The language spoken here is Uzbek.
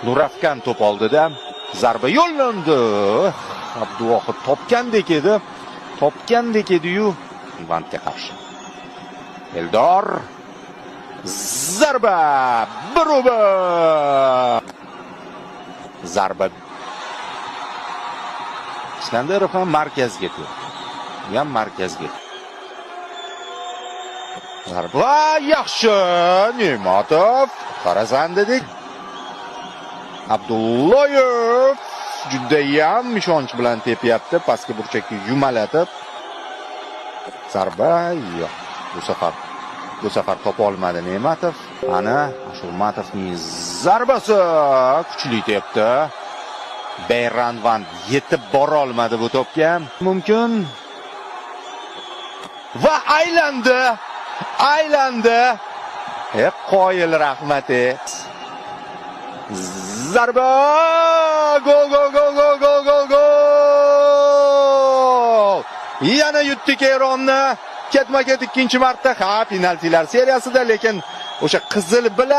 Nurafkan to'p oldida zarba yo'llandi. Abduvohid topgandek edi-yu, Ivantga qarshi. Eldor zarba, biroba. Zarba Iskandarov ham markazga ketdi. Ham markazga. Zarba yaxshi, Ne'matov qarasan dedik. Abdullayev juda ham ishonch bilan tepyapti, pastki burchakka yumalatib. Zarba yo'q. Bu safar topa olmadi Ne'matov. Ana Ashurmatovning zarbasi kuchli tepdi. Beyranvan yetib bora olmadi bu to'pga. Mumkin. Va aylandi. Qoyil rahmati. Zarba! Gol! Yana yutdik Eronni. Ketma-ket ikkinchi marta penaltilar seriyasida, lekin o'sha qizil bilan